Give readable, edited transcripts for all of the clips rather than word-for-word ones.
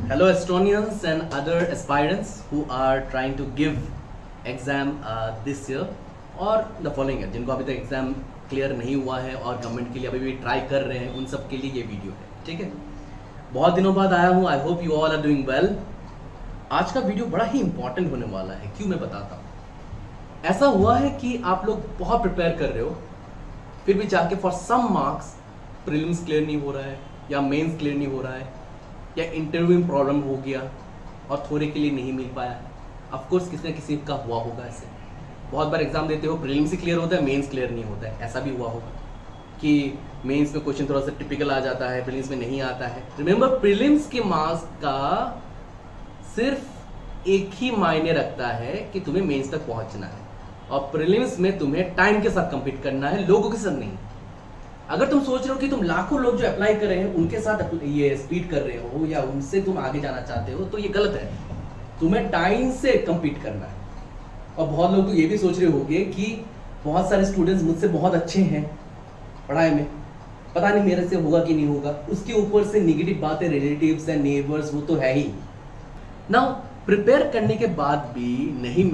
Hello Estonians and other aspirants who are trying to give exam this year और the following year, जिनको अभी तक exam clear नहीं हुआ है और गवर्नमेंट के लिए अभी भी ट्राई कर रहे हैं, उन सब के लिए ये वीडियो है। ठीक है, बहुत दिनों बाद आया हूँ। I hope you all are doing well. आज का वीडियो बड़ा ही इंपॉर्टेंट होने वाला है। क्यों, मैं बताता हूँ। ऐसा हुआ है कि आप लोग बहुत प्रिपेयर कर रहे हो, फिर भी जाके for some marks prelims clear नहीं हो रहा है या मेंस क्लियर नहीं हो रहा है या इंटरव्यू में प्रॉब्लम हो गया और थोड़े के लिए नहीं मिल पाया। ऑफ कोर्स किसी न किसी का हुआ होगा। ऐसे बहुत बार एग्जाम देते हो, प्रीलिम्स ही क्लियर होता है, मेंस क्लियर नहीं होता है। ऐसा भी हुआ होगा कि मेंस में क्वेश्चन थोड़ा सा टिपिकल आ जाता है, प्रीलिम्स में नहीं आता है। रिमेंबर, प्रीलिम्स के मार्क्स का सिर्फ एक ही मायने रखता है कि तुम्हें मेंस तक पहुंचना है, और प्रीलिम्स में तुम्हें टाइम के साथ कंपीट करना है, लोगों के साथ नहीं। अगर तुम सोच रहे हो कि तुम लाखों लोग जो अप्लाई कर रहे हैं उनके साथ ये स्पीड कर रहे हो या उनसे तुम आगे जाना चाहते हो, तो ये गलत है। तुम्हें टाइम से कंपीट करना है। और बहुत लोग तो ये भी सोच रहे होंगे कि बहुत सारे स्टूडेंट्स मुझसे बहुत अच्छे हैं पढ़ाई में, पता नहीं मेरे से होगा कि नहीं होगा। उसके ऊपर से नेगेटिव बातें, रिलेटिव्स एंड नेबर्स, वो तो है ही। नाउ प्रिपेयर करने के बाद भी नहीं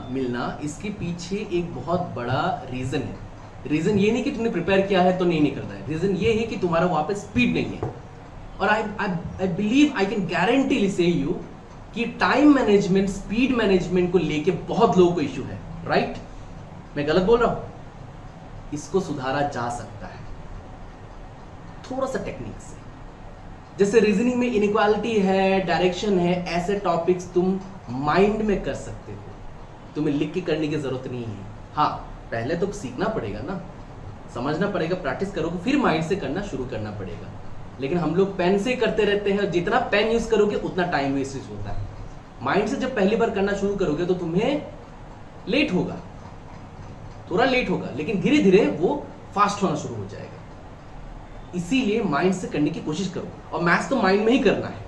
मिलना इसके पीछे एक बहुत बड़ा रीजन है। रीजन ये नहीं कि तुमने प्रिपेयर किया है तो नहीं निकल रहा है, रीजन ये है कि तुम्हारा वहां पे स्पीड नहीं है। और आई बिलीव, आई कैन गारंटीली से यू कि टाइम मैनेजमेंट, स्पीड मैनेजमेंट को लेके बहुत लोगों को इश्यू है। राइट? मैं गलत बोल रहा हूं? इसको सुधारा जा सकता है थोड़ा सा टेक्निक से। जैसे रीजनिंग में इनइक्वालिटी है, डायरेक्शन है, ऐसे टॉपिक्स तुम माइंड में कर सकते हो, तुम्हें लिख के करने की जरूरत नहीं है। हाँ, पहले तो सीखना पड़ेगा ना, समझना पड़ेगा, प्रैक्टिस करोगे, फिर माइंड से करना शुरू करना पड़ेगा। लेकिन हम लोग पेन से करते रहते हैं, और जितना पेन यूज करोगे उतना टाइम वेस्टेज होता है। माइंड से जब पहली बार करना शुरू करोगे तो तुम्हें लेट होगा, थोड़ा लेट होगा, लेकिन धीरे धीरे वो फास्ट होना शुरू हो जाएगा। इसीलिए माइंड से करने की कोशिश करो, और मैथ्स तो माइंड में ही करना है।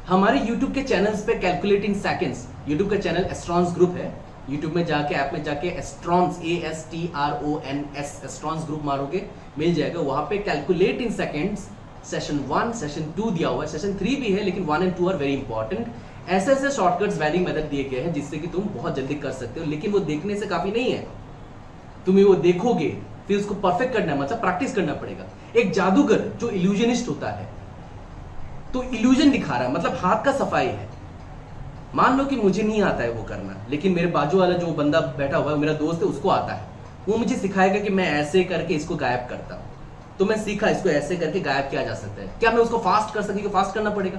हमारे यूट्यूब के चैनल्स पे कैलकुलेटिंग सेकंड्स, यूट्यूब का चैनल एस्ट्रॉन्स ग्रुप है। यूट्यूब में जाके, ऐप में जाके एस्ट्रॉन्स, ASTRONS एस्ट्रॉन्स ग्रुप मारोगे, मिल जाएगा। वहां पे calculate in seconds session 1, session 2 दिया हुआ है, सेशन 3 भी है, लेकिन 1 और 2 आर वेरी इंपॉर्टेंट। ऐसे ऐसे शॉर्टकट्स, वैलिंग मेथड दिए गए हैं जिससे कि तुम बहुत जल्दी कर सकते हो। लेकिन वो देखने से काफी नहीं है, तुम्हें वो देखोगे फिर उसको परफेक्ट करना है, मतलब प्रैक्टिस करना पड़ेगा। एक जादूगर जो इल्यूजनिस्ट होता है, तो इल्यूजन दिखा रहा है, मतलब हाथ का सफाई है। मान लो कि मुझे नहीं आता है वो करना, लेकिन मेरे बाजू वाला जो बंदा बैठा हुआ है, मेरा दोस्त है, उसको आता है। वो मुझे सिखाएगा कि मैं ऐसे करके इसको गायब करता हूं, तो मैं सीखा इसको ऐसे करके गायब किया जा सकता है। क्या मैं उसको फास्ट कर सकेगा? फास्ट करना पड़ेगा,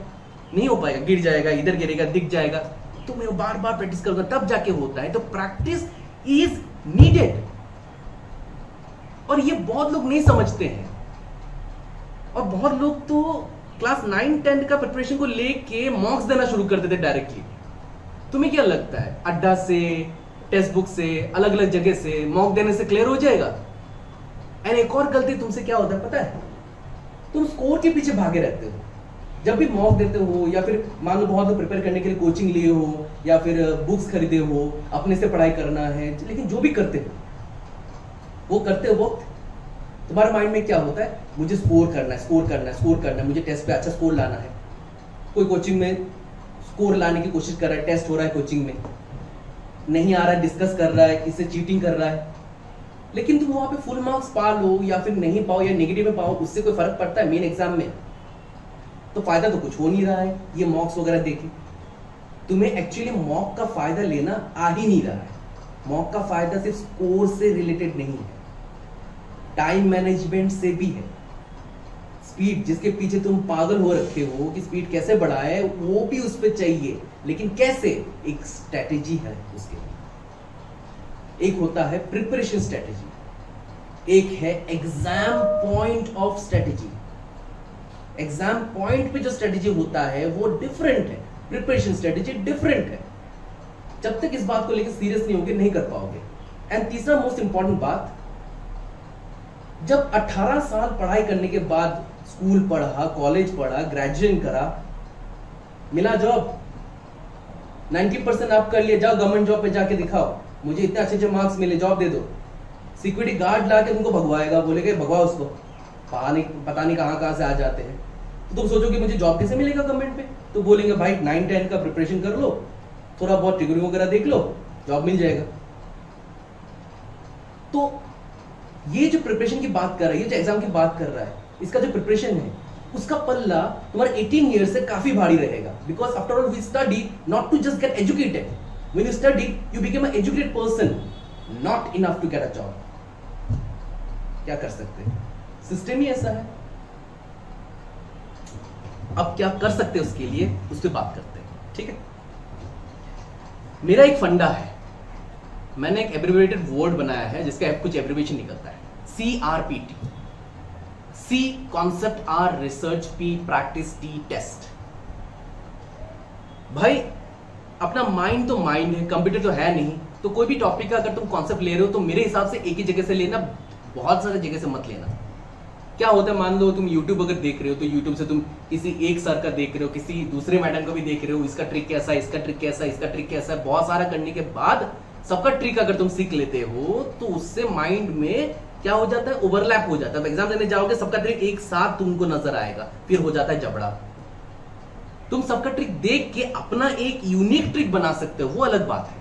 नहीं हो पाएगा, गिर जाएगा, इधर गिरेगा, दिख जाएगा। तो मैं बार बार प्रैक्टिस करूंगा, तब जाके होता है। तो प्रैक्टिस इज नीडेड, और ये बहुत लोग नहीं समझते हैं। और बहुत लोग तो क्लास 9-10 का प्रिपरेशन को लेके मॉक्स देना शुरू कर देते डायरेक्टली। तुम्हें क्या लगता है, अड्डा से, टेक्स्ट बुक से, अलग अलग जगह से मॉक देने से क्लियर हो जाएगा? एंड एक और गलती तुमसे क्या होता है पता है, तुम स्कोर के पीछे भागे रहते हो। जब भी मॉक देते हो, या फिर मान लो बहुत लोग प्रिपेयर करने के लिए कोचिंग लिए हो, या फिर बुक्स खरीदे हो, अपने से पढ़ाई करना है, लेकिन जो भी करते हो वो करते हो वक्त तुम्हारे माइंड में क्या होता है, मुझे स्कोर करना है, स्कोर करना है, स्कोर करना है, मुझे टेस्ट पे अच्छा स्कोर लाना है। कोई कोचिंग में स्कोर लाने की कोशिश कर रहा है, टेस्ट हो रहा है कोचिंग में, नहीं आ रहा है, डिस्कस कर रहा है, इससे चीटिंग कर रहा है। लेकिन तुम वहां पे फुल मार्क्स पा लो या फिर नहीं पाओ, या नेगेटिव में पाओ, उससे कोई फर्क पड़ता है मेन एग्जाम में? तो फायदा तो कुछ हो नहीं रहा है। ये मॉक्स वगैरह देखे, तुम्हें एक्चुअली मॉक का फायदा लेना आ ही नहीं रहा है। मॉक का फायदा सिर्फ स्कोर से रिलेटेड नहीं है, टाइम मैनेजमेंट से भी है। स्पीड, जिसके पीछे तुम पागल हो रखे हो कि स्पीड कैसे बढ़ाए, वो भी उस पर चाहिए, लेकिन कैसे? एक स्ट्रेटेजी है उसके लिए। एक होता है प्रिपरेशन स्ट्रेटेजी, एक है exam point of strategy. Exam point पे जो स्ट्रेटेजी होता है वो डिफरेंट है, प्रिपरेशन स्ट्रेटेजी डिफरेंट है। जब तक इस बात को लेकर सीरियस नहीं होगे, नहीं कर पाओगे। एंड तीसरा मोस्ट इंपॉर्टेंट बात, जब 18 साल पढ़ाई करने के बाद स्कूल पढ़ा, कॉलेज पढ़ा, ग्रेजुएशन करा, मिला जॉब, 90% आप कर लिए, जाओ गवर्नमेंट जॉब पे जाके दिखाओ, मुझे इतने अच्छे अच्छे मार्क्स मिले, जॉब दे दो। सिक्योरिटी गार्ड लाके तुमको भगवाएगा, बोलेगा भगवाओ उसको, पता नहीं कहां से आ जाते हैं। तो तुम सोचोगे मुझे जॉब कैसे मिलेगा गवर्नमेंट में, तो बोलेंगे भाई 9-10 का प्रिपरेशन कर लो, थोड़ा बहुत ट्रिगरिंग वगैरह देख लो, जॉब मिल जाएगा। तो ये जो प्रिपरेशन की बात कर रहा है, ये जो एग्जाम की बात कर रहा है, इसका जो प्रिपरेशन है उसका पल्ला तुम्हारे 18 ईयर से काफी भारी रहेगा। Because after all we study not to just get educated, when you study you become an educated person, not enough to get a job. क्या कर सकते हैं, सिस्टम ही ऐसा है। अब क्या कर सकते हैं उसके लिए, उस पर बात करते हैं, ठीक है। मेरा एक फंडा है, मैंने एक एब्रिविएटेड वर्ड बनाया है जिसका कुछ एब्रिविएशन निकलता है, CRPT। C concept, R research, P practice, T test. भाई अपना माइंड तो माइंड है, कंप्यूटर तो है नहीं, तो कोई भी टॉपिक का अगर तुम कॉन्सेप्ट ले रहे हो तो मेरे हिसाब से एक ही जगह से लेना, बहुत सारे जगह से मत लेना। क्या होता है, मान लो तुम YouTube अगर देख रहे हो तो YouTube से तुम किसी एक सर का देख रहे हो, किसी दूसरे मैडम का भी देख रहे हो, इसका ट्रिक कैसा है, इसका ट्रिक कैसा है, इसका ट्रिक कैसा है, बहुत सारा करने के बाद सबका ट्रिक अगर तुम सीख लेते हो तो उससे माइंड में क्या हो जाता है, ओवरलैप हो जाता है। एग्जाम देने जाओगे सबका ट्रिक एक साथ तुमको नजर आएगा, फिर हो जाता है जबड़ा। तुम सबका ट्रिक देख के अपना एक यूनिक ट्रिक बना सकते हो, वो अलग बात है,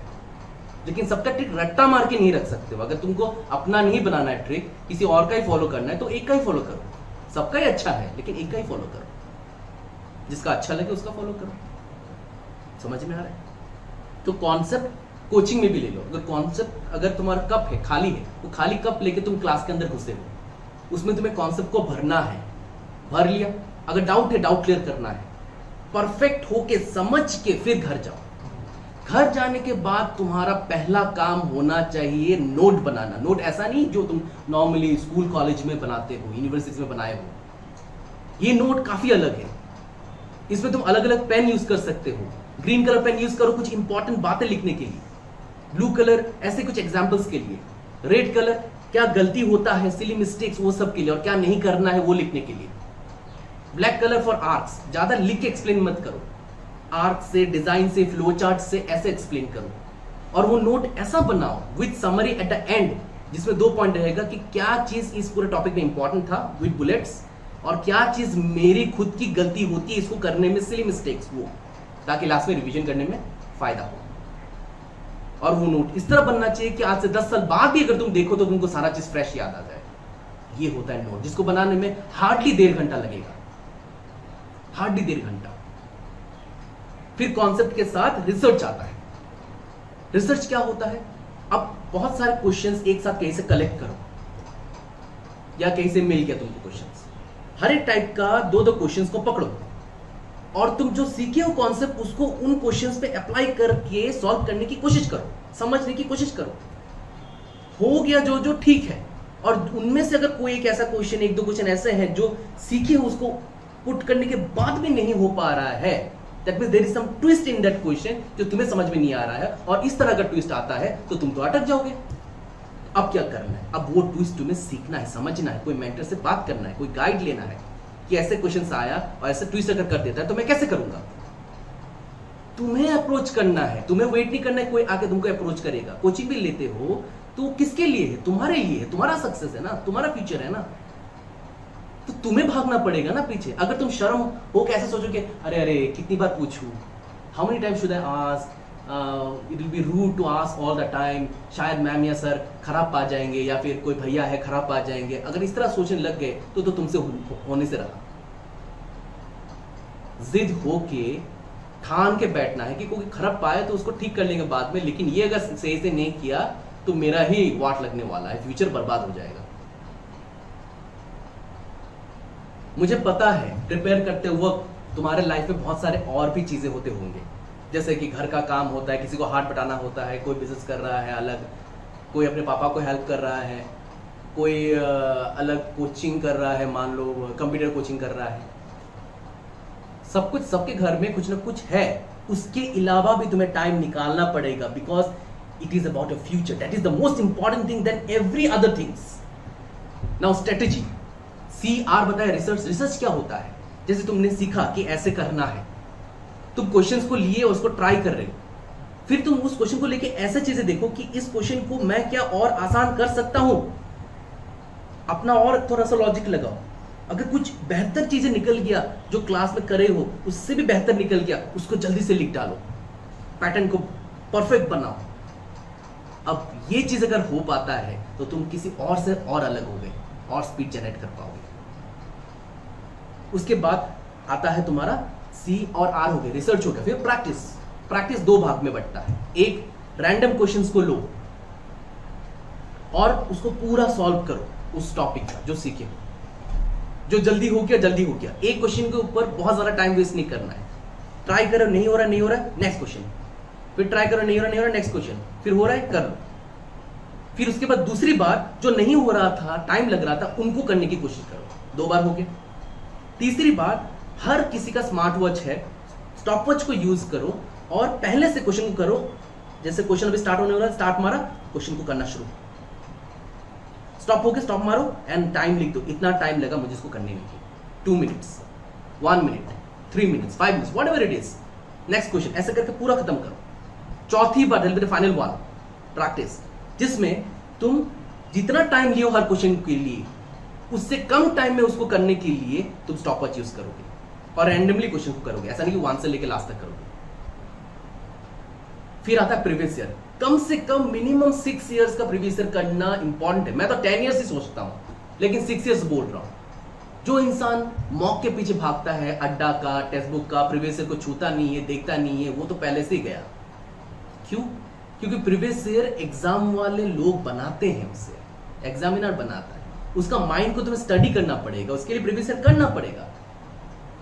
लेकिन सबका ट्रिक रट्टा मार के नहीं रख सकते हो। अगर तुमको अपना नहीं बनाना है ट्रिक, किसी और का ही फॉलो करना है तो एक का ही फॉलो करो। सबका ही अच्छा है लेकिन एक का ही फॉलो करो, जिसका अच्छा लगे उसका फॉलो करो। समझ में आ रहा है? तो कॉन्सेप्ट कोचिंग में भी ले लो। अगर कॉन्सेप्ट, अगर तुम्हारा कप है, खाली है, वो खाली कप लेके तुम क्लास के अंदर घुसे हो, उसमें तुम्हें कॉन्सेप्ट को भरना है, भर लिया। अगर डाउट है, डाउट क्लियर करना है, परफेक्ट होके समझ के फिर घर जाओ। घर जाने के बाद तुम्हारा पहला काम होना चाहिए नोट बनाना। नोट ऐसा नहीं जो तुम नॉर्मली स्कूल कॉलेज में बनाते हो, यूनिवर्सिटी में बनाए हो। ये नोट काफी अलग है, इसमें तुम अलग अलग पेन यूज कर सकते हो। ग्रीन कलर पेन यूज करो कुछ इंपॉर्टेंट बातें लिखने के लिए, ब्लू कलर ऐसे कुछ एग्जाम्पल्स के लिए, रेड कलर क्या गलती होता है, सिली मिस्टेक्स, वो सब के लिए, और क्या नहीं करना है वो लिखने के लिए। ब्लैक कलर फॉर आर्क्स, ज्यादा लिख के एक्सप्लेन मत करो, आर्क से, डिजाइन से, फ्लो चार्ट से ऐसे एक्सप्लेन करो। और वो नोट ऐसा बनाओ with summary at the end, जिसमें 2 पॉइंट रहेगा कि क्या चीज इस पूरे टॉपिक में इंपॉर्टेंट था विद बुलेट्स, और क्या चीज मेरी खुद की गलती होती है इसको करने में, सिली मिस्टेक्स, वो, ताकि लास्ट में रिवीजन करने में फायदा हो। और वो नोट इस तरह बनना चाहिए कि आज से 10 साल बाद भी अगर तुम देखो तो तुमको सारा चीज फ्रेश याद आ जाए। ये होता है नोट, जिसको बनाने में हार्डली 1.5 घंटा लगेगा, हार्डली 1.5 घंटा। फिर कॉन्सेप्ट के साथ रिसर्च आता है। रिसर्च क्या होता है, अब बहुत सारे क्वेश्चंस एक साथ कहीं से कलेक्ट करो, या कहीं से मिल गया तुमको क्वेश्चंस, हर एक टाइप का 2-2 क्वेश्चंस को पकड़ो, और तुम जो सीखे हो कॉन्सेप्ट उसको उन क्वेश्चंस पे अप्लाई करके सॉल्व करने की कोशिश करो, समझने की कोशिश करो। हो गया जो जो ठीक है, और उनमें से अगर कोई एक ऐसा क्वेश्चन, 1-2 क्वेश्चन ऐसे हैं जो सीखे हो उसको पुट करने के बाद भी नहीं हो पा रहा है, that means there is some twist in that question जो तुम्हें समझ में नहीं आ रहा है, और इस तरह का ट्विस्ट आता है तो तुम तो अटक जाओगे। अब क्या करना है, अब वो ट्विस्ट तुम्हें सीखना है, समझना है, कोई मेंटर से बात करना है, कोई गाइड लेना है कि ऐसे क्वेश्चन आया और ऐसे ट्विस्ट अगर कर देता है तो मैं कैसे करूंगा। तुम्हें अप्रोच करना है, तुम्हें वेट नहीं करना है कोई आके तुमको अप्रोच करेगा। कोचिंग भी लेते हो तो किसके लिए है, तुम्हारे लिए है, तुम्हारा सक्सेस है ना, तुम्हारा फ्यूचर है ना, तो तुम्हें भागना पड़ेगा ना पीछे। अगर तुम शर्म हो कैसे सोचोगे, अरे अरे कितनी बार पूछूं, how many time should I ask, it will be rude to ask all the time, शायद मैम या सर खराब पा जाएंगे, या फिर कोई भैया है खराब पा जाएंगे। अगर इस तरह सोचने लग गए तो तुमसे होने से रहा। जिद होके ठान के बैठना है कि कोई खराब पाए तो उसको ठीक कर लेंगे बाद में, लेकिन ये अगर सही से नहीं किया तो मेरा ही वाट लगने वाला है, फ्यूचर बर्बाद हो जाएगा। मुझे पता है प्रिपेयर करते वक्त तुम्हारे लाइफ में बहुत सारे और भी चीजें होते होंगे, जैसे कि घर का काम होता है, किसी को हाथ बटाना होता है, कोई बिजनेस कर रहा है अलग, कोई अपने पापा को हेल्प कर रहा है, कोई अलग कोचिंग कर रहा है, मान लो कंप्यूटर कोचिंग कर रहा है। सब कुछ, सबके घर में कुछ ना कुछ है। उसके अलावा भी तुम्हें टाइम निकालना पड़ेगा, because it is about a future, that is the most important thing then every other things. Now strategy, CR बताया रिसर्च। रिसर्च क्या होता है, जैसे तुमने सीखा कि ऐसे करना है, तुम क्वेश्चंस को लिए और उसको ट्राई कर रहे हो, फिर तुम उस क्वेश्चन को लेके ऐसे चीजें देखो कि इस क्वेश्चन को मैं क्या और आसान कर सकता हूं, अपना और थोड़ा सा लॉजिक लगाओ, अगर कुछ बेहतर चीजें निकल गया जो क्लास में करे हो, उससे भी बेहतर निकल गया, उसको जल्दी से लिख डालो, पैटर्न को परफेक्ट बनाओ। अब ये चीज अगर हो पाता है तो तुम किसी और से और अलग होगे और स्पीड जनरेट कर पाओगे। उसके बाद आता है तुम्हारा सी और आर हो गया, रिसर्च हो गया। फिर प्रैक्टिस। प्रैक्टिस दो भाग में बंटता है। एक, रैंडम क्वेश्चंस को लो और उसको पूरा सॉल्व करो उस टॉपिक का जो सीखे हो। जो जल्दी हो गया जल्दी हो गया, एक क्वेश्चन के ऊपर बहुत ज्यादा टाइम वेस्ट नहीं करना है। ट्राई करो, नहीं हो रहा नेक्स्ट क्वेश्चन, फिर ट्राई करो, नहीं हो रहा नेक्स्ट क्वेश्चन, फिर हो रहा है कर लो। फिर उसके बाद दूसरी बार जो नहीं हो रहा था, टाइम लग रहा था, उनको करने की कोशिश करो। 2 बार हो गया। तीसरी बार, हर किसी का स्मार्ट वॉच है, स्टॉप वॉच को यूज करो और पहले से क्वेश्चन को करो। जैसे क्वेश्चन अभी स्टार्ट होने वाला, स्टार्ट मारा, क्वेश्चन को करना शुरू, स्टॉप हो गया, स्टॉप मारो एंड टाइम लिख दो, इतना टाइम लगा मुझे इसको करने में, 2 minutes, 1 minute, 3 minutes, 5 minutes, whatever it is, next question, ऐसे करके पूरा खत्म करो। चौथी बार, फाइनल वन, प्रैक्टिस, जिसमें तुम जितना टाइम लियो हर क्वेश्चन के लिए, उससे कम टाइम में उसको करने के लिए तुम स्टॉप वॉच यूज करोगे और रैंडमली क्वेश्चन को करोगे। ऐसा नहीं कि 1 से लेकर लास्ट तक करोगे। फिर आता है प्रीवियस ईयर। कम से कम मिनिमम 6 इयर्स का प्रीवियस ईयर करना इंपॉर्टेंट है। मैं तो 10 इयर्स ही सोचता हूं, लेकिन 6 इयर्स बोल रहा हूं। जो इंसान मॉक के पीछे भागता है, अड्डा का, टेक्स्ट बुक का, प्रीवियस ईयर को छूता नहीं है, देखता नहीं है, वो तो पहले से ही गया। क्यों? क्योंकि प्रीवियस ईयर एग्जाम वाले लोग बनाते हैं, उसे एग्जामिनर बनाता है। उसका माइंड को तुम्हें स्टडी करना पड़ेगा, उसके लिए प्रीवियस ईयर करना पड़ेगा।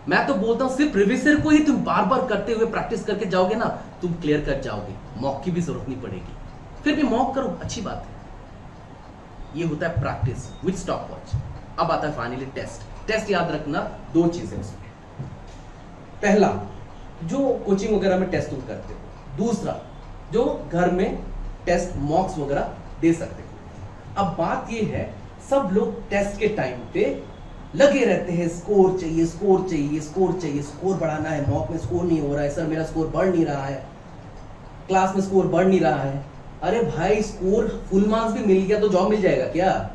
मैं तो बोलता हूं सिर्फ प्रीवियस ईयर को ही तुम बार बार करते हुए प्रैक्टिस करके जाओगे ना, तुम क्लियर कर जाओगे, मॉक की भी जरूरत नहीं पड़ेगी। फिर भी मॉक करो, अच्छी बात है। ये होता है प्रैक्टिस विद स्टॉप वॉच। अब आता है फाइनली टेस्ट। टेस्ट याद रखना, 2 चीजें उसमें। पहला, जो कोचिंग वगैरह में टेस्ट तुम करते हो। दूसरा, जो घर में टेस्ट मॉक्स वगैरह दे सकते हो। अब बात ये है, सब लोग टेस्ट के टाइम पे लगे रहते हैं, स्कोर चाहिए, स्कोर चाहिए, स्कोर चाहिए, स्कोर बढ़ाना है, मॉक में स्कोर नहीं हो रहा है, सर मेरा स्कोर बढ़ नहीं रहा है, क्लास में स्कोर बढ़ नहीं रहा है। अरे भाई, स्कोर फुल मार्क्स भी मिल गया तो जॉब मिल जाएगा क्या?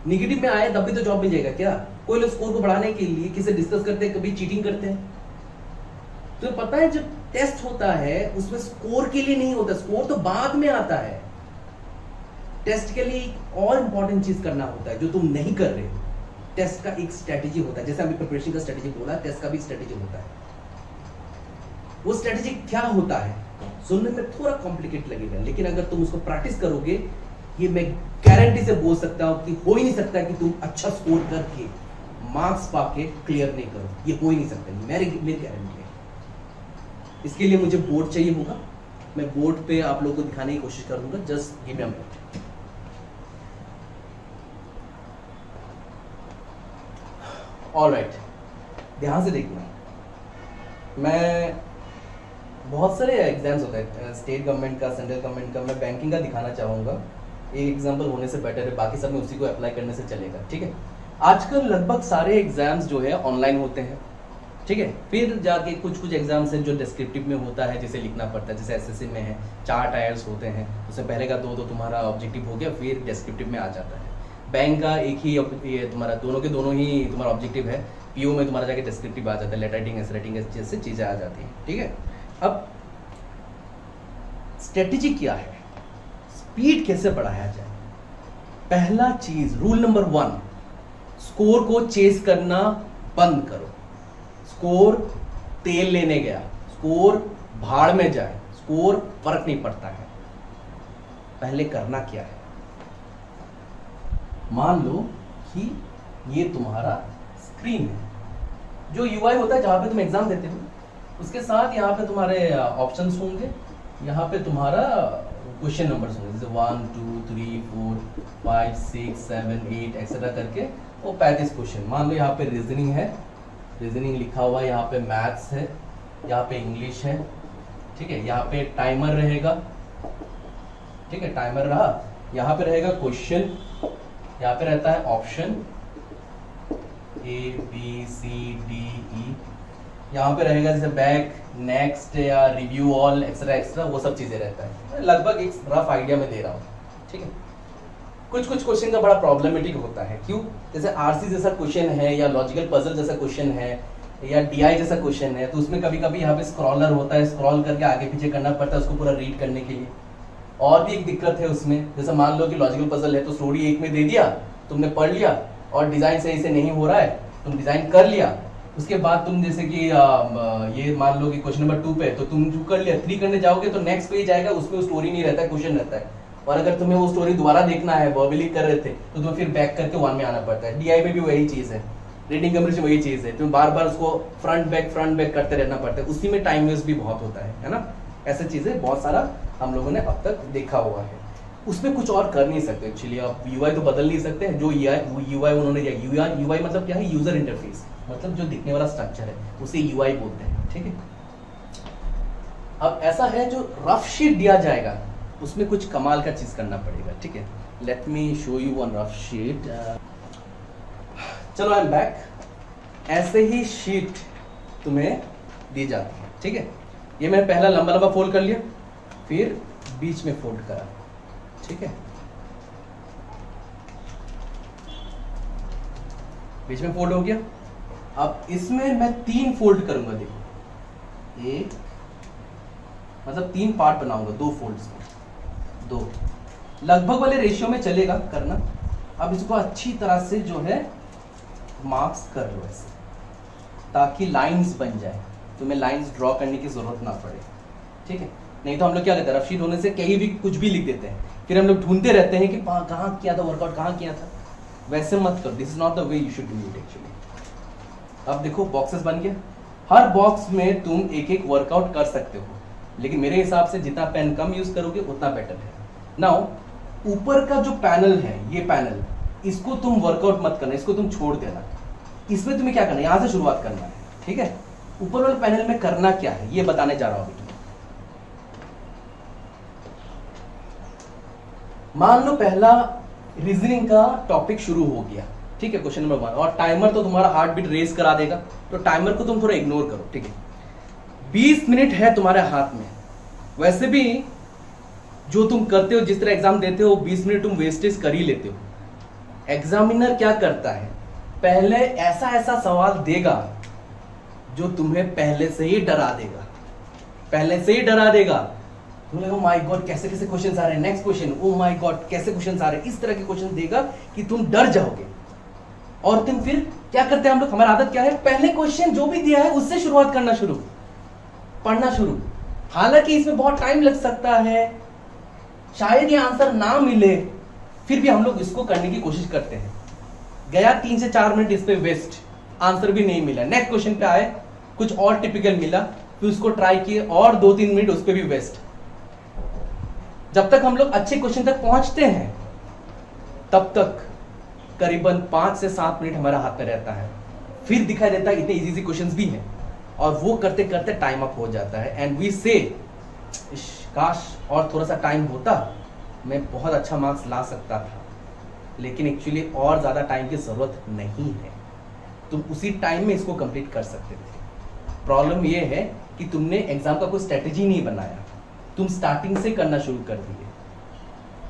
निगेटिव में आए तब भी तो जॉब मिल जाएगा क्या? कोई लोग स्कोर को बढ़ाने के लिए किसी डिस्कस करते हैं, कभी चीटिंग करते हैं। तो पता है, जब टेस्ट होता है उसमें स्कोर के लिए नहीं होता, स्कोर तो बाद में आता है। टेस्ट के लिए एक और इंपॉर्टेंट चीज करना होता है जो तुम नहीं कर रहे हो। टेस्ट का एक स्ट्रेटेजी होता है, जैसे अभी प्रिपरेशन का स्ट्रेटेजी बोला, टेस्ट का भी स्ट्रेटेजी होता है। वो स्ट्रेटेजी क्या होता है सुनने में थोड़ा कॉम्प्लिकेट लगेगा, लेकिन अगर तुम उसको प्रैक्टिस करोगे, ये मैं गारंटी से बोल सकता हूं कि हो ही नहीं सकता कि तुम अच्छा स्कोर करके मार्क्स पाके क्लियर नहीं करो। ये हो ही नहीं सकता, मेरी गारंटी है। इसके लिए मुझे बोर्ड चाहिए होगा, मैं बोर्ड पे आप लोगों को दिखाने की कोशिश करूंगा। Just give me a minute. Alright, ध्यान से देखना। मैं बहुत सारे एग्जाम्स होते हैं, स्टेट गवर्नमेंट का, सेंट्रल गवर्नमेंट का, मैं बैंकिंग का दिखाना चाहूँगा। एक एग्जाम्पल होने से बेटर है, बाकी सब में उसी को अप्लाई करने से चलेगा, ठीक है। आजकल लगभग सारे एग्जाम्स जो है ऑनलाइन होते हैं, ठीक है। फिर जाके कुछ एग्जाम्स हैं जो डिस्क्रिप्टिव में होता है, जिसे लिखना पड़ता है, जैसे एसएससी में है 4 टायर्स होते हैं, उससे पहले का 2 तो तुम्हारा ऑब्जेक्टिव हो गया, फिर डिस्क्रिप्टिव में आ जाता है। बैंक का एक ही ये तुम्हारा दोनों के दोनों ही तुम्हारा ऑब्जेक्टिव है। पीओ में तुम्हारा जाके डिस्क्रिप्टिव आ जाता है, लेटर राइटिंग, एस राइटिंग जैसे चीज़ें आ जाती हैं, ठीक है। अब स्ट्रेटेजी क्या है, स्पीड कैसे बढ़ाया जाए? पहला चीज, रूल नंबर 1, स्कोर को चेस करना बंद करो। स्कोर तेल लेने गया, स्कोर भाड़ में जाए, स्कोर फर्क नहीं पड़ता है। पहले करना क्या है, मान लो कि ये तुम्हारा स्क्रीन है, जो यूआई होता है जहां पे तुम एग्जाम देते हो, उसके साथ यहाँ पे तुम्हारे ऑप्शंस होंगे, यहाँ पे तुम्हारा क्वेश्चन नंबर्स होंगे, जैसे 1 2 3 4 5 6 7 8 एक्सेट्रा करके वो 35 क्वेश्चन। मान लो यहाँ पे रीजनिंग है, रीजनिंग लिखा हुआ है, यहाँ पे मैथ्स है, यहाँ पे इंग्लिश है, ठीक है। यहाँ पे टाइमर रहेगा, ठीक है, टाइमर रहा। यहाँ पे रहेगा क्वेश्चन, यहाँ पे रहता है ऑप्शन ABCDE, यहाँ पे रहेगा जैसे बैक, नेक्स्ट या रिव्यू ऑल एक्स्ट्रा एक्स्ट्रा, वो सब चीजें रहता है। लगभग एक रफ आइडिया में दे रहा हूँ, ठीक है। कुछ कुछ क्वेश्चन का बड़ा प्रॉब्लमेटिक होता है। क्यों? जैसे आरसी जैसा क्वेश्चन है या लॉजिकल पजल जैसा क्वेश्चन है या डीआई जैसा क्वेश्चन है, तो उसमें कभी कभी यहाँ पे स्क्रॉलर होता है, स्क्रॉल करके आगे पीछे करना पड़ता है उसको पूरा रीड करने के लिए। और भी एक दिक्कत है उसमें, जैसे मान लो कि लॉजिकल पजल है तो स्टोरी एक में दे दिया, तुमने पढ़ लिया और डिजाइन सही से नहीं हो रहा है, तुम डिजाइन कर लिया, उसके बाद तुम जैसे कि ये मान लो कि क्वेश्चन नंबर 2 पे तो तुम जो कर लिया 3 करने जाओगे तो नेक्स्ट पेज आएगा, उसमें स्टोरी नहीं रहता है, क्वेश्चन रहता है। और अगर तुम्हें वो स्टोरी दोबारा देखना है, वर्बली कर रहे थे, तो तुम्हें फिर बैक करके 1 में आना पड़ता है। डीआई में भी वही चीज है, रीडिंग कम्प्रीहेंशन वही चीज है, तुम्हें बार बार उसको फ्रंट बैक करते रहना पड़ता है, उसी में टाइम वेस्ट भी बहुत होता है ना। ऐसे चीजें बहुत सारा हम लोगों ने अब तक देखा हुआ है। उसमें कुछ और कर नहीं सकते एक्चुअली, आप यूआई तो बदल नहीं सकते हैं, जो यूआई उन्होंने दिया। यूआई मतलब क्या है? यूजर इंटरफेस, मतलब जो दिखने वाला स्ट्रक्चर है उसे यूआई बोलते हैं, ठीक है। अब ऐसा है जो रफ शीट दिया जाएगा उसमें कुछ कमाल का चीज करना पड़ेगा, ठीक है। Let me show you one rough sheet. चलो आई एम बैक। ऐसे ही शीट तुम्हें दी जाती है, ठीक है। ये मैंने पहला लंबा लंबा फोल्ड कर लिया, फिर बीच में फोल्ड करा, ठीक है, बीच में फोल्ड हो गया। अब इसमें मैं 3 फोल्ड करूंगा, देखो, एक मतलब 3 पार्ट बनाऊंगा, 2 फोल्ड्स में, 2 लगभग वाले रेशियो में चलेगा करना। अब इसको अच्छी तरह से जो है मार्क्स कर लो ऐसे, ताकि लाइंस बन जाए, तुम्हें लाइंस ड्रॉ करने की जरूरत ना पड़े, ठीक है। नहीं तो हम लोग क्या करते हैं, रफ शीट होने से कहीं भी कुछ भी लिख देते हैं, फिर हम लोग ढूंढते रहते हैं कि कहाँ किया था वर्कआउट, कहाँ किया था। वैसे मत करो, this is not the way you should do it actually. अब देखो बॉक्सेस बन गया, हर बॉक्स में तुम एक एक वर्कआउट कर सकते हो, लेकिन मेरे हिसाब से जितना पेन कम यूज करोगे उतना बेटर है। नाउ ऊपर का जो पैनल है, ये पैनल, इसको तुम वर्कआउट मत करना, इसको तुम छोड़ देना। इसमें तुम्हें क्या करना है, यहां से शुरुआत करना है, ठीक है। ऊपर वाले पैनल में करना क्या है ये बताने जा रहा हूं अभी तुम्हें। मान लो पहला रीजनिंग का टॉपिक शुरू हो गया, ठीक है, क्वेश्चन नंबर 1, और टाइमर तो तुम्हारा हार्ट बीट रेस करा देगा, तो टाइमर को तुम थोड़ा इग्नोर करो, ठीक है। 20 मिनट है तुम्हारे हाथ में। वैसे भी जो तुम करते हो, जिस तरह एग्जाम देते हो, 20 मिनट तुम वेस्टेज कर ही लेते हो। एग्जामिनर क्या करता है, पहले ऐसा ऐसा सवाल देगा जो तुम्हें पहले से ही डरा देगा, पहले से ही डरा देगा। ओ माय गॉड कैसे कैसे क्वेश्चंस आ रहे हैं, next question, oh my God कैसे क्वेश्चंस आ रहे हैं, इस तरह के क्वेश्चन देगा कि तुम डर जाओगे। और तुम फिर क्या करते हैं हम लोग, हमारी आदत क्या है, पहले क्वेश्चन जो भी दिया है उससे शुरुआत करना शुरू, पढ़ना शुरू। हालांकि इसमें बहुत टाइम लग सकता है, शायद ये आंसर ना मिले, फिर भी हम लोग इसको करने की कोशिश करते हैं। गया 3 से 4 मिनट इस पे वेस्ट, आंसर भी नहीं मिला, नेक्स्ट क्वेश्चन पे आए कुछ और टिपिकल मिला, फिर उसको ट्राई किए और 2-3 मिनट उस पे भी वेस्ट। जब तक हम लोग अच्छे क्वेश्चन तक पहुंचते हैं तब तक करीबन 5 से 7 मिनट हमारा हाथ में रहता है, फिर दिखाई देता है इतने इजी क्वेश्चंस भी हैं, और वो करते करते टाइम अप हो जाता है। एंड वी से काश और थोड़ा सा टाइम होता, मैं बहुत अच्छा मार्क्स ला सकता था, लेकिन एक्चुअली और ज्यादा टाइम की जरूरत नहीं है, तुम उसी टाइम में इसको कंप्लीट कर सकते थे। प्रॉब्लम ये है कि तुमने एग्जाम का कोई स्ट्रेटेजी नहीं बनाया, तुम स्टार्टिंग से करना शुरू कर दिए।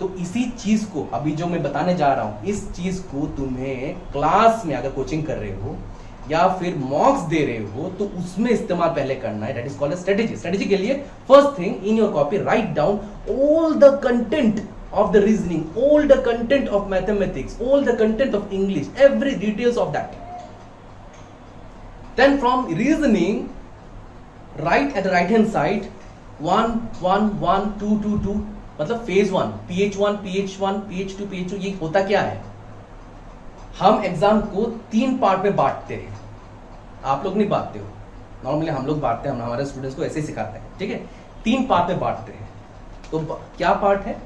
तो इसी चीज को अभी जो मैं बताने जा रहा हूं, इस चीज को तुम्हें क्लास में अगर कोचिंग कर रहे हो या फिर मॉक्स दे रहे हो तो उसमें इस्तेमाल पहले करना है। That is called strategy. Strategy के लिए first thing, in your copy write down all the content of the reasoning, all the content of mathematics, all the content of English, every details of that. Then from reasoning, write at the right hand side 1 1 1 2 2 2, मतलब phase 1, PH1 PH1 PH2 PH2। ये होता क्या है, हम exam को 3 part में बांटते हैं, आप लोग नहीं बांटते हो, नॉर्मली हम लोग बांटते हैं, हम हमारे स्टूडेंट्स को ऐसे ही सिखाते हैं, ठीक है। 3 पार्ट में बांटते हैं। तो क्या पार्ट है,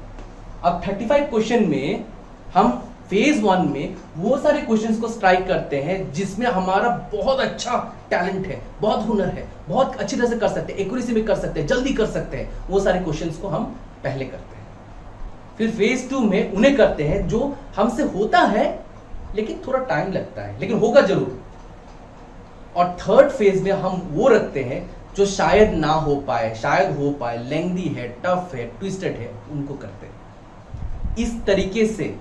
अब 35 क्वेश्चन में हम फेज 1 में वो सारे क्वेश्चंस को स्ट्राइक करते हैं जिसमें हमारा बहुत अच्छा टैलेंट है, बहुत हुनर है, बहुत अच्छी तरह से कर सकते हैं, एक्यूरेसी में कर सकते हैं, जल्दी कर सकते हैं, वो सारे क्वेश्चंस को हम पहले करते हैं। फिर फेज 2 में उन्हें करते हैं जो हमसे होता है लेकिन थोड़ा टाइम लगता है, लेकिन होगा जरूर। और थर्ड फेज में हम वो रखते हैं जो शायद ना हो पाए, शायद हो पाए, लेंथी है, टफ है, ट्विस्टेड है, उनको करते हैं। इस तरीके से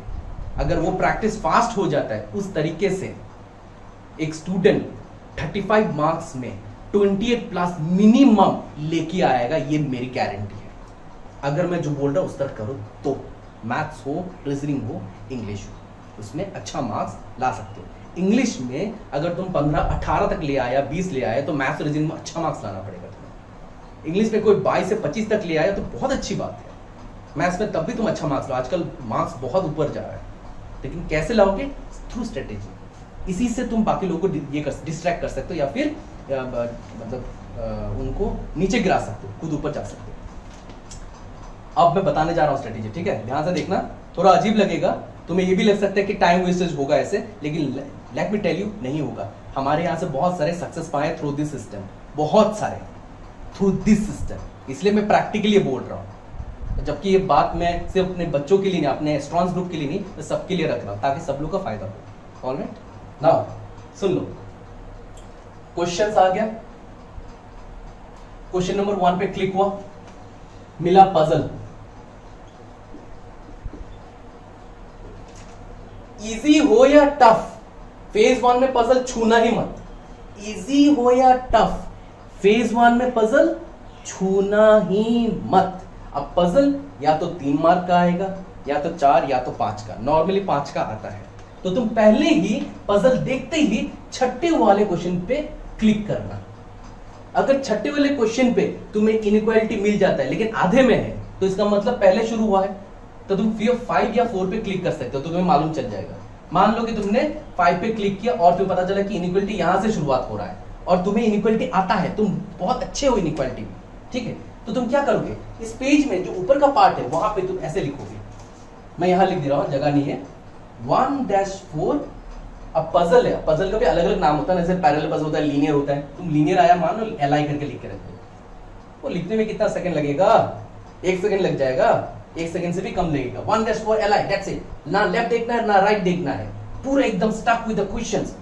अगर वो प्रैक्टिस फास्ट हो जाता है उस तरीके से, एक स्टूडेंट 35 मार्क्स में 28 प्लस मिनिमम लेके आएगा, ये मेरी गारंटी है। अगर मैं जो बोल रहा हूं उस तरह करो तो मैथ्स हो, रीजनिंग हो, इंग्लिश हो, उसमें अच्छा मार्क्स ला सकते हो। इंग्लिश में अगर तुम 15-18 तक ले आया, 20 ले आया, तो मैथ्स रीजनिंग में अच्छा मार्क्स लाना पड़ेगा तुम्हें। इंग्लिश में कोई 22 से 25 तक ले आया तो बहुत अच्छी बात है, मैथ्स में तब भी तुम अच्छा मार्क्स लो। आजकल मार्क्स बहुत ऊपर जा रहा है, लेकिन कैसे लाओगे? Through strategy. इसी से तुम बाकी लोगों को ये डिस्ट्रैक्ट कर सकते हो, या फिर मतलब उनको नीचे गिरा सकते हो, खुद ऊपर जा सकते हो। अब मैं बताने जा रहा हूँ स्ट्रेटेजी, ठीक है? ध्यान से देखना, थोड़ा अजीब लगेगा तुम्हें, ये भी लग सकता है कि टाइम वेस्टेज होगा ऐसे, लेकिन लेट मी टेल यू, नहीं होगा। हमारे यहाँ से बहुत सारे सक्सेस पाए थ्रू दिस सिस्टम, बहुत सारे थ्रू दिस सिस्टम, इसलिए मैं प्रैक्टिकली बोल रहा हूँ। जबकि ये बात मैं सिर्फ अपने बच्चों के लिए नहीं, अपने स्ट्रॉन्ग ग्रुप के लिए नहीं, मैं सबके लिए रख रहा हूँ ताकि सब लोग का फायदा हो। ऑलराइट, नाउ सुन लो, क्वेश्चन आ गया। क्वेश्चन नंबर 1 पे क्लिक हुआ, मिला पजल। इजी हो या टफ, फेज 1 में पजल छूना ही मत। इजी हो या टफ, फेज 1 में पजल छूना ही मत। अब पजल या तो 3 मार्क का आएगा, या तो 4, या तो 5 का। नॉर्मली 5 का आता है, तो तुम पहले ही पजल देखते ही छठे वाले क्वेश्चन पे क्लिक करना। अगर छठे वाले क्वेश्चन पे तुम्हें इनइक्वालिटी मिल जाता है लेकिन आधे में है, तो इसका मतलब पहले शुरू हुआ है, तो तुम 5 या 4 पे क्लिक कर सकते हो, तो तुम्हें मालूम चल जाएगा। मान लो कि तुमने 5 पे क्लिक किया और तुम्हें पता चला कि इनइक्वालिटी यहां से शुरुआत हो रहा है, और तुम्हें इनइक्वालिटी आता है, तुम बहुत अच्छे हो इनइक्वालिटी में, ठीक है? तो तुम क्या करोगे? इस पेज में जो ऊपर का पार्ट है वहां पे तुम ऐसे लिखोगे, मैं यहां लिख दे रहा हूं, जगह नहीं है, 1-4। अब पजल है, पजल का भी अलग अलग नाम होता है, जैसे पैरेलल पजल होता है, लीनियर होता है। तुम लीनियर आया मान लो, LI करके लिख के रखो, वो लिखने में कितना सेकंड लगेगा? 1 सेकंड लग जाएगा, 1 सेकंड से भी कम लगेगा। 1-4 LI, दैट्स इट। ना लेफ्ट देखना है ना राइट देखना है, पूरा एकदम स्टक विद द क्वेश्चंस,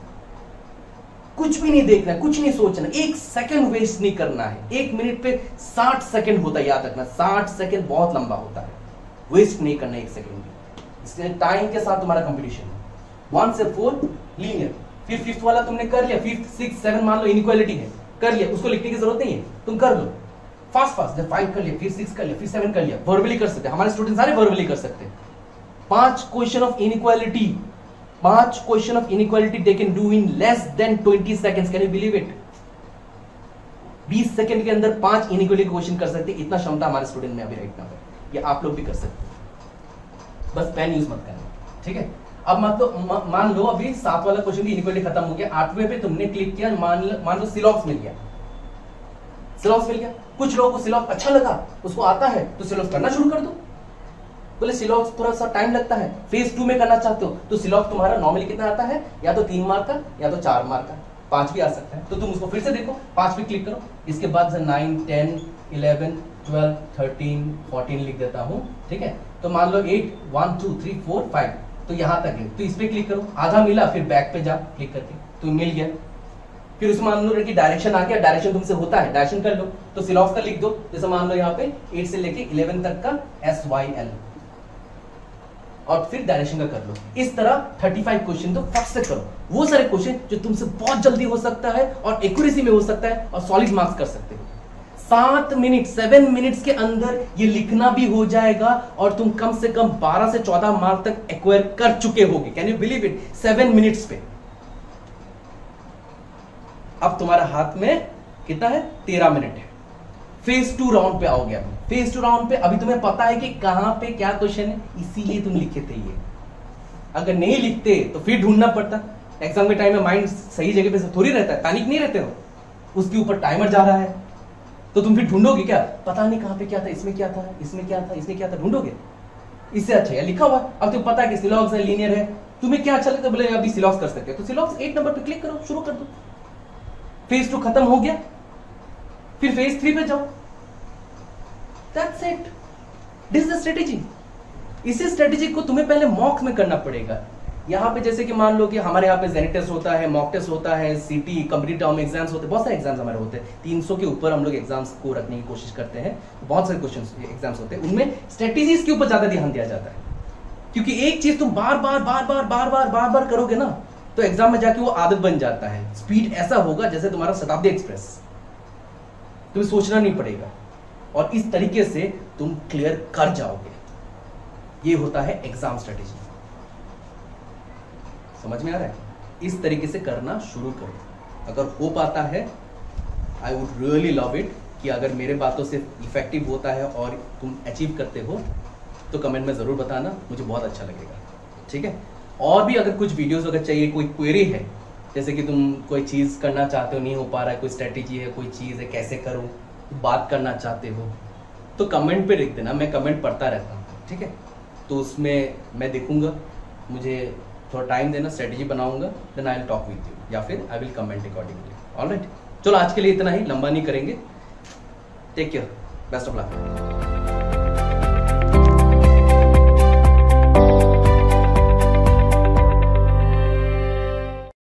कुछ भी नहीं देखना है, कुछ नहीं सोचना, 1 सेकंड वेस्ट नहीं करना है। 1 मिनट पे 60 सेकंड होता है, याद रखना, 60 सेकंड बहुत लंबा होता है, वेस्ट नहीं करना 1 सेकंड भी। इसलिए टाइम के साथ तुम्हारा कंपटीशन है। 1 से 4 लीनियर, फिर 5th वाला तुमने कर लिया, 5th 6 7 मान लो इनइक्वालिटी है, कर लिया, उसको लिखने की जरूरत नहीं है, तुम कर लो फास्ट। जब 5 कर लिया, फिर 6 कर लिया, फिर 7 कर लिया, वर्बली कर सकते हैं, हमारे स्टूडेंट सारे वर्बली कर सकते हैं। 5 question of inequality, 5 question of inequality they can do in less than 20 seconds. Can you believe it? 20 second के अंदर 5 इनइक्वालिटी क्वेश्चन कर सकते हैं, इतना क्षमता हमारे स्टूडेंट में अभी राइट नाउ है, ये आप लोग भी कर सकते हैं, बस पेन यूज मत करना, ठीक है? अब मान लो अभी 7 वाला क्वेश्चन की इनइक्वालिटी खत्म हो गया, 8वें पे तुमने क्लिक किया, मान लो सिलॉक्स मिल गया, सिलॉक्स मिल गया। कुछ लोगों को सिलॉक्स अच्छा लगा, उसको आता है, तो सिलॉक्स करना शुरू कर दो। बोले सिलॉक्स थोड़ा सा टाइम लगता है, फेज 2 में करना चाहते हो, तो सिलॉक्स तुम्हारा नॉर्मली कितना आता है? या तो 3 मार्क का, या तो 4 मार्क का, 5 भी आ सकता है, तो तुम उसको फिर से देखो, 5 पे क्लिक करो। इसके बाद 9, 10, 11, 12, 13, 14 लिख देता हूं, ठीक है? तो मान लो 8, 1, 2, 3, 4, 5, तो यहां तक है, तो इस पे क्लिक करो, आधा मिला, फिर बैक पे जा क्लिक करके, तो मिल गया। फिर उसमें मान लो कि डायरेक्शन आ गया, डायरेक्शन तुमसे होता है, डायरेक्शन कर लो, तो सिलॉक्स का लिख दो, जैसे मान लो यहाँ पे 8 से लेके 11 तक का SYL, और फिर डायरेक्शन का कर लो। इस तरह 35 क्वेश्चन तो फट से करो, वो सारे क्वेश्चन जो तुमसे बहुत जल्दी हो सकता है और एक्यूरेसी में हो सकता है और सॉलिड मार्क्स कर सकते हो। 7 मिनट्स के अंदर ये लिखना भी हो जाएगा और तुम कम से कम 12 से 14 मार्क तक एक्वायर कर चुके होगे। Can you believe it? 7 minutes पे। अब तुम्हारा हाथ में कितना है? 13 मिनट है। फेज 2 राउंड पे आओगे। अभी फेज 2 राउंड पे अभी तुम्हें पता है कि कहां पे क्या क्वेश्चन है, इसीलिए तुम लिखे थे ये। अगर नहीं लिखते तो फिर ढूंढना पड़ता। एग्जाम के टाइम में माइंड सही जगह पे थोड़ी रहता है, पैनिक नहीं रहते हो, उसके ऊपर टाइमर जा रहा है, तो तुम फिर ढूंढोगे क्या? पता नहीं कहां पे क्या था, इसमें क्या था, इसमें क्या था, इसमें क्या था, ढूंढोगे। इससे अच्छा है लिखा हुआ। अब तुम्हें पता है कि सिलॉक्स है, लीनियर है, तुम्हें क्या अच्छा लगता है, बोले अभी सिलॉक्स कर सकते हो, तो सिलॉक्स 8 नंबर पे क्लिक करो, शुरू कर दो। फेज 2 खत्म हो गया, फिर फेज 3 पे जाओ। That's it, this is the strategy. इसी स्ट्रेटेजी को तुम्हें पहले मॉक्स में करना पड़ेगा। यहाँ पे जैसे कि मान लो कि हमारे यहाँ पे जेनेट टेस्ट होता है, मॉक टेस्ट होता है, सीटी कंप्लीट टर्म एग्जाम्स होते हैं, बहुत सारे एग्जाम्स हमारे होते हैं। 300 के ऊपर हम लोग एग्जाम्स को रखने की कोशिश करते हैं, बहुत सारे क्वेश्चन एग्जाम्स होते हैं, उनमें स्ट्रेटेजीज के ऊपर ज्यादा ध्यान दिया जाता है। क्योंकि एक चीज तुम बार बार करोगे ना, तो एग्जाम में जाके वो आदत बन जाता है। स्पीड ऐसा होगा जैसे तुम्हारा शताब्दी एक्सप्रेस, तुम्हें सोचना नहीं पड़ेगा और इस तरीके से तुम क्लियर कर जाओगे। ये होता है एग्जाम स्ट्रेटेजी। समझ में आ रहा है? इस तरीके से करना शुरू करो। अगर हो पाता है, I would really love it कि अगर मेरे बातों से इफेक्टिव होता है और तुम अचीव करते हो तो कमेंट में ज़रूर बताना, मुझे बहुत अच्छा लगेगा। ठीक है? और भी अगर कुछ वीडियोस अगर चाहिए, कोई क्वेरी है, जैसे कि तुम कोई चीज़ करना चाहते हो, नहीं हो पा रहा है, कोई स्ट्रेटेजी है, कोई चीज़ है, कैसे करूँ, बात करना चाहते हो, तो कमेंट पे लिख देना। मैं कमेंट पढ़ता रहता हूँ। ठीक है? तो उसमें मैं देखूंगा, मुझे थोड़ा टाइम देना, स्ट्रेटेजी बनाऊंगा, then I will talk with you, या फिर I will comment accordingly. Alright, चलो आज के लिए इतना ही, लंबा नहीं करेंगे। Take care, best of luck.